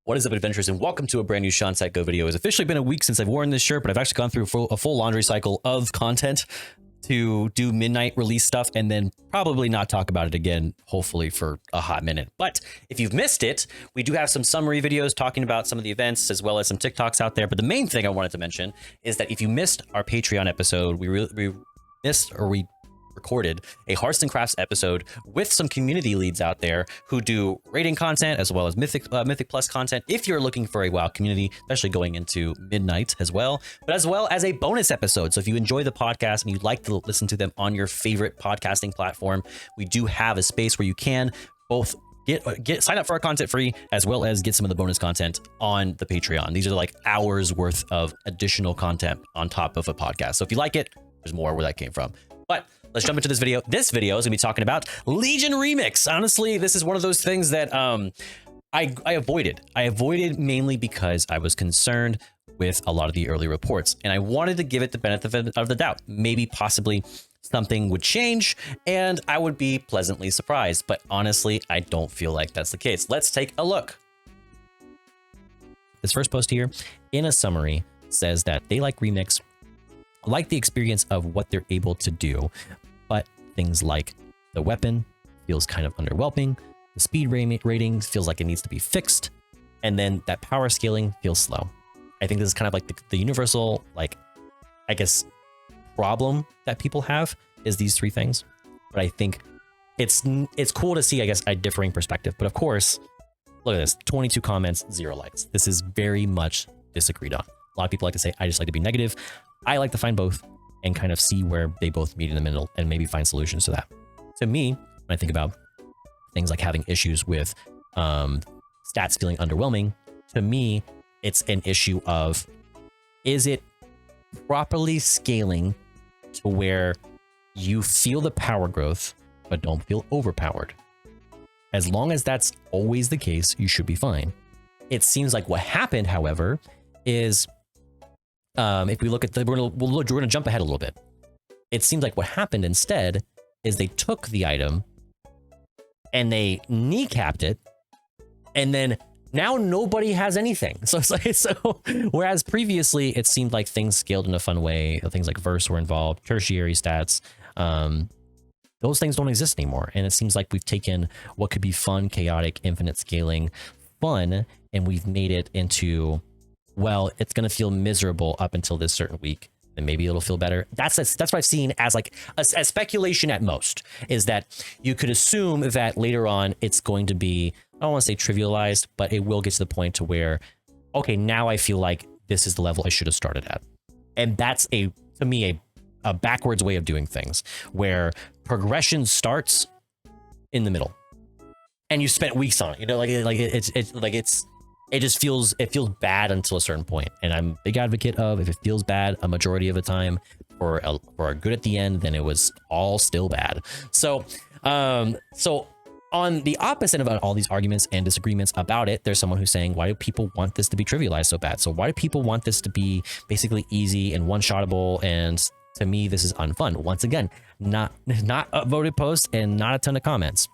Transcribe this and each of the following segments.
What is up, adventurers, and welcome to a brand new ShawnSetGO video. It's officially been a week since I've worn this shirt, but I've actually gone through a full laundry cycle of content to do midnight release stuff and then probably not talk about it again, hopefully for a hot minute. But if you've missed it, we do have some summary videos talking about some of the events as well as some TikToks out there. But the main thing I wanted to mention is that if you missed our Patreon episode, we recorded a Hearthstone Crafts episode with some community leads out there who do raiding content as well as Mythic Plus content if you're looking for a WoW community, especially going into midnight as well, but as well as a bonus episode. So if you enjoy the podcast and you'd like to listen to them on your favorite podcasting platform, we do have a space where you can both sign up for our content free as well as get some of the bonus content on the Patreon. These are like hours worth of additional content on top of a podcast. So if you like it, there's more where that came from. But let's jump into this video. This video is gonna be talking about Legion Remix. Honestly, this is one of those things that I avoided. I avoided mainly because I was concerned with a lot of the early reports, and I wanted to give it the benefit of the doubt. Maybe possibly something would change and I would be pleasantly surprised. But honestly, I don't feel like that's the case. Let's take a look. This first post here, in a summary, says that they like Remix, like the experience of what they're able to do, but things like the weapon feels kind of underwhelming, the speed rating feels like it needs to be fixed, and then that power scaling feels slow. I think this is kind of like the universal, like, I guess, problem that people have is these three things. But I think it's cool to see, I guess, a differing perspective. But of course, look at this, 22 comments, 0 likes. This is very much disagreed on. A lot of people like to say, I just like to be negative. I like to find both and kind of see where they both meet in the middle and maybe find solutions to that. To me, when I think about things like having issues with stats feeling underwhelming, to me, it's an issue of, is it properly scaling to where you feel the power growth, but don't feel overpowered? As long as that's always the case, you should be fine. It seems like what happened, however, is if we look at we're gonna jump ahead a little bit. It seems like what happened instead is they took the item and they kneecapped it, and then now nobody has anything. So it's like, whereas previously it seemed like things scaled in a fun way, things like verse were involved, tertiary stats, those things don't exist anymore. And it seems like we've taken what could be fun, chaotic, infinite scaling fun, and we've made it into, well, it's going to feel miserable up until this certain week, and maybe it'll feel better. That's what I've seen as like a speculation at most, is that you could assume that later on it's going to be, I don't want to say trivialized, but it will get to the point to where, okay, now I feel like this is the level I should have started at. And that's to me, a backwards way of doing things, where progression starts in the middle and you spent weeks on it, you know, it just feels bad until a certain point. And I'm a big advocate of, if it feels bad a majority of the time for a good at the end, then it was all still bad. So on the opposite of all these arguments and disagreements about it, there's someone who's saying, why do people want this to be trivialized so bad? So why do people want this to be basically easy and one-shottable? And to me, this is unfun. Once again, not a voted post and not a ton of comments.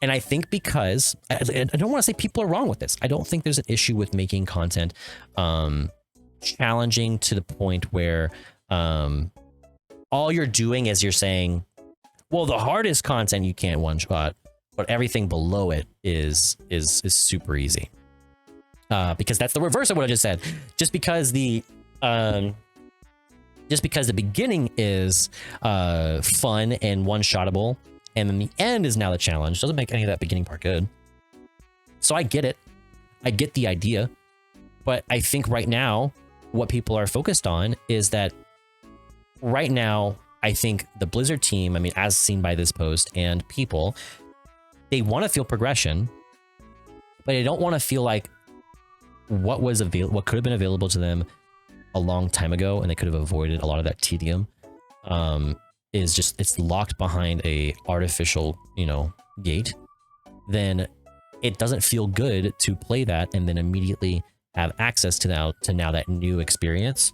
And I think because, I don't want to say people are wrong with this. I don't think there's an issue with making content challenging to the point where all you're doing is you're saying, well, the hardest content you can't one-shot, but everything below it is super easy. Because that's the reverse of what I just said. Just because the beginning is fun and one-shottable, and then the end is now the challenge, doesn't make any of that beginning part good. So I get it. I get the idea. But I think right now, what people are focused on is that right now, I think the Blizzard team, I mean, as seen by this post and people, they want to feel progression, but they don't want to feel like what could have been available to them a long time ago, and they could have avoided a lot of that tedium, it's locked behind a artificial, gate. Then it doesn't feel good to play that and then immediately have access to now that new experience,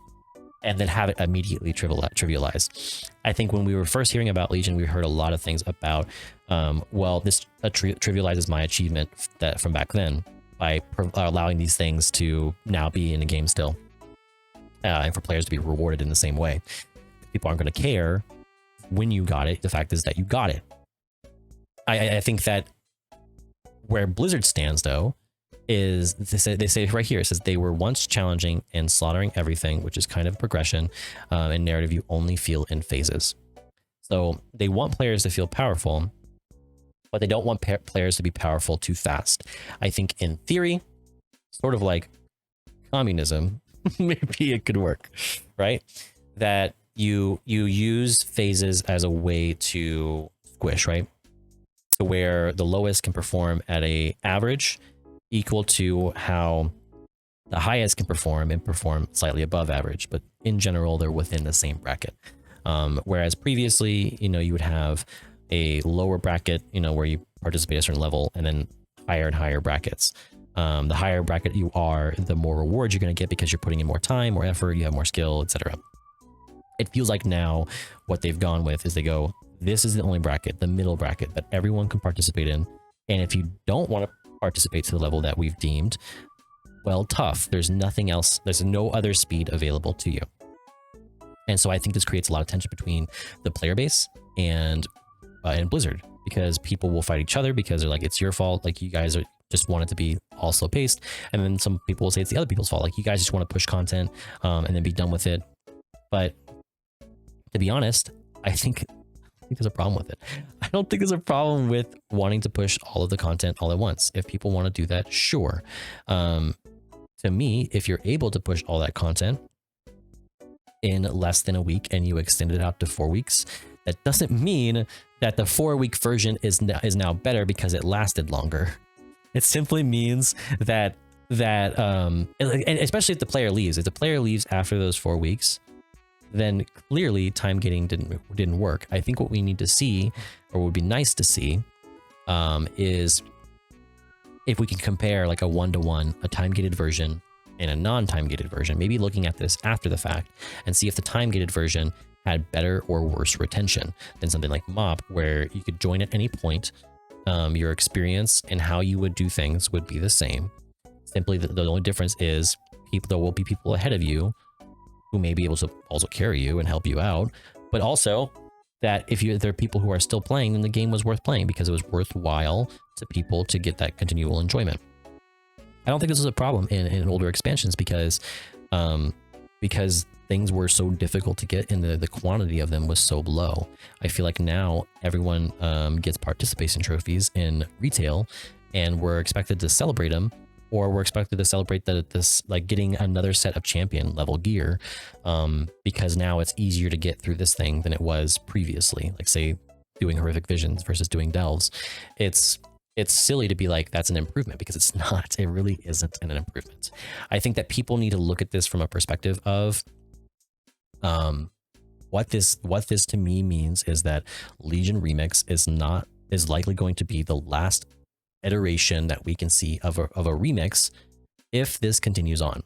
and then have it immediately trivialized. I think when we were first hearing about Legion, we heard a lot of things about, well, this trivializes my achievement from back then. by allowing these things to now be in the game still, and for players to be rewarded in the same way. People aren't going to care when you got it. The fact is that you got it. I think that where Blizzard stands, though, is they say right here, it says they were once challenging and slaughtering everything, which is kind of progression and narrative you only feel in phases. So they want players to feel powerful, but they don't want players to be powerful too fast. I think in theory, sort of like communism, maybe it could work, right? That you use phases as a way to squish, right? So where the lowest can perform at a average equal to how the highest can perform and perform slightly above average, but in general, they're within the same bracket. Whereas previously, you would have a lower bracket, where you participate at a certain level, and then higher and higher brackets. The higher bracket you are, the more rewards you're going to get because you're putting in more time, more effort, you have more skill, etc. It feels like now what they've gone with is they go, this is the only bracket, the middle bracket that everyone can participate in. And if you don't want to participate to the level that we've deemed, well, tough. There's nothing else. There's no other speed available to you. And so I think this creates a lot of tension between the player base and Blizzard, because people will fight each other because they're like, it's your fault. Like, you guys just want it to be all slow paced. And then some people will say it's the other people's fault. Like, you guys just want to push content and then be done with it. But to be honest, I think there's a problem with it. I don't think there's a problem with wanting to push all of the content all at once. If people want to do that, sure. To me, if you're able to push all that content in less than a week and you extend it out to 4 weeks, that doesn't mean that the 4-week version is now better because it lasted longer. It simply means that and especially if the player leaves. If the player leaves after those 4 weeks, then clearly time gating didn't work. I think what we need to see, or would be nice to see, is if we can compare like a 1-to-1, a time gated version and a non-time gated version, maybe looking at this after the fact and see if the time gated version had better or worse retention than something like MOP, where you could join at any point. Your experience and how you would do things would be the same. Simply the only difference is there will be people ahead of you who may be able to also carry you and help you out, but also that if there are people who are still playing, then the game was worth playing because it was worthwhile to people to get that continual enjoyment. I don't think this is a problem in older expansions because things were so difficult to get and the quantity of them was so low. I feel like now everyone gets participation trophies in retail, and we're expected to celebrate them, or we're expected to celebrate this like getting another set of champion level gear, because now it's easier to get through this thing than it was previously. Like, say, doing horrific visions versus doing delves. It's silly to be like, that's an improvement, because it's not. It really isn't an improvement. I think that people need to look at this from a perspective of what this to me means is that Legion Remix is likely going to be the last iteration that we can see of a remix if this continues on.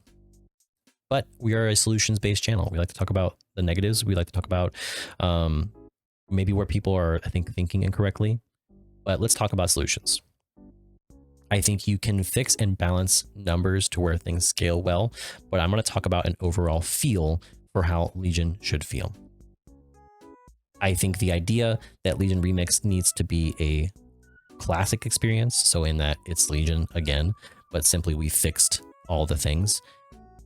But we are a solutions-based channel. We like to talk about the negatives. We like to talk about maybe where people are, I think, thinking incorrectly. But let's talk about solutions. I think you can fix and balance numbers to where things scale well, but I'm going to talk about an overall feel for how Legion should feel. I think the idea that Legion Remix needs to be a classic experience, so in that it's Legion again, but simply we fixed all the things,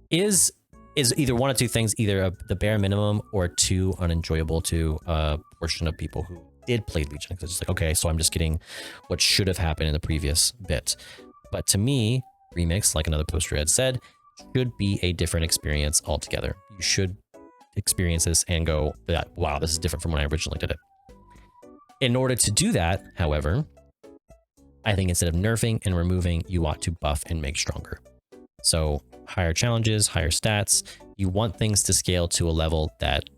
is either one of two things: either the bare minimum, or too unenjoyable to a portion of people who did play Legion, because it's like, okay, so I'm just getting what should have happened in the previous bit. But to me, Remix, like another poster had said, should be a different experience altogether. You should experience this and go, wow, this is different from when I originally did it. In order to do that, however, I think instead of nerfing and removing, you ought to buff and make stronger. So higher challenges, higher stats. You want things to scale to a level that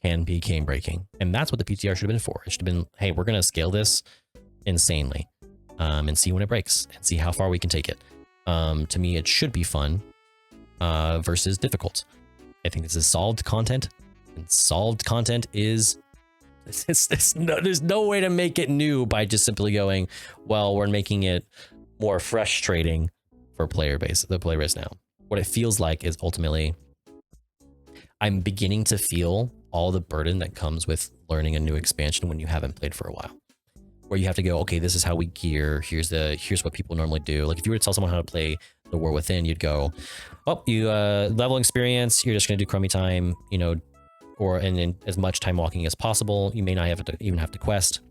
can be game breaking. And that's what the PTR should have been for. It should have been, hey, we're going to scale this insanely and see when it breaks and see how far we can take it. To me, it should be fun versus difficult. I think this is solved content, and solved content is there's no way to make it new by just simply going, well, we're making it more frustrating for the player base now. What it feels like is ultimately I'm beginning to feel all the burden that comes with learning a new expansion when you haven't played for a while. Where you have to go, okay, this is how we gear. Here's what people normally do. Like if you were to tell someone how to play the War Within, you'd go, oh, you level experience, you're just gonna do crummy time, you know, and in as much time walking as possible. You may not even have to quest.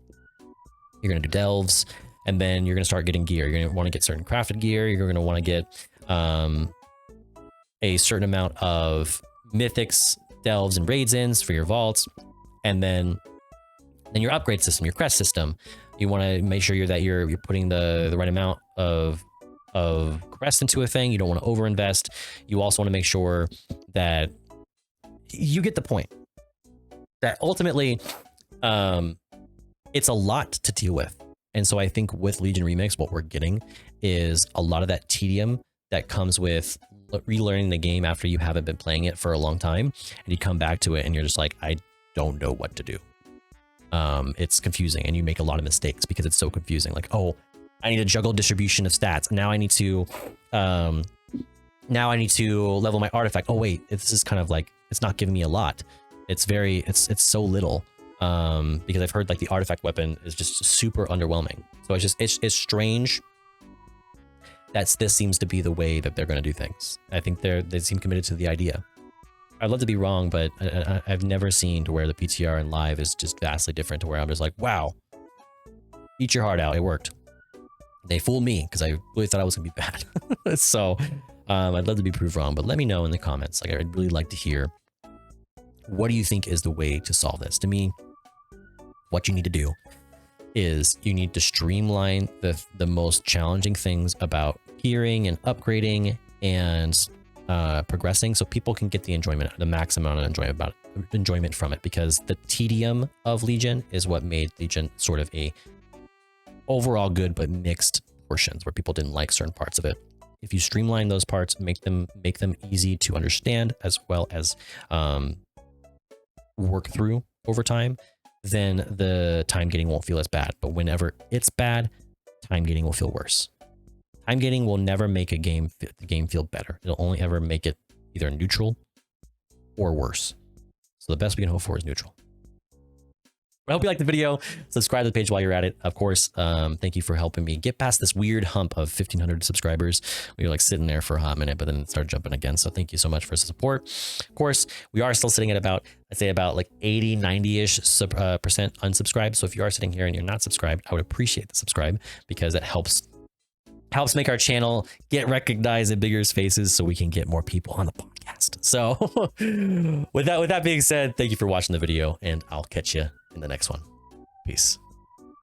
You're gonna do delves, and then you're gonna start getting gear. You're gonna want to get certain crafted gear. You're gonna want to get a certain amount of mythics, delves, and raids ins for your vaults, and then your upgrade system, your crest system. You want to make sure that you're putting the right amount of crest into a thing. You don't want to overinvest. You also want to make sure that you get the point. That ultimately, it's a lot to deal with. And so I think with Legion Remix, what we're getting is a lot of that tedium that comes with relearning the game after you haven't been playing it for a long time, and you come back to it and you're just like, I don't know what to do. It's confusing, and you make a lot of mistakes because it's so confusing. Like, oh, I need to juggle distribution of stats. Now I need to level my artifact. Oh wait, this is kind of like, it's not giving me a lot. It's so little. Because I've heard like the artifact weapon is just super underwhelming. So it's strange that this seems to be the way that they're going to do things. I think they seem committed to the idea. I'd love to be wrong, but I've never seen to where the PTR and live is just vastly different to where I'm just like, wow, eat your heart out. It worked. They fooled me because I really thought I was going to be bad. So I'd love to be proved wrong, but let me know in the comments. Like, I'd really like to hear, what do you think is the way to solve this? To me, what you need to do is you need to streamline the most challenging things about gearing and upgrading and progressing, so people can get the maximum amount of enjoyment from it, because the tedium of Legion is what made Legion sort of a overall good but mixed portions where people didn't like certain parts of it. If you streamline those parts, make them easy to understand as well as work through over time, then the time gating won't feel as bad. But whenever it's bad, time gating will feel worse. Time gating will never make the game feel better. It'll only ever make it either neutral or worse. So the best we can hope for is neutral. I hope you liked the video. Subscribe to the page while you're at it. Of course, thank you for helping me get past this weird hump of 1,500 subscribers. We were like sitting there for a hot minute, but then it started jumping again. So thank you so much for the support. Of course, we are still sitting at about, I'd say about like 80, 90-ish percent unsubscribed. So if you are sitting here and you're not subscribed, I would appreciate the subscribe, because that helps make our channel get recognized in bigger spaces so we can get more people on the podcast. So with that being said, thank you for watching the video, and I'll catch you in the next one. Peace.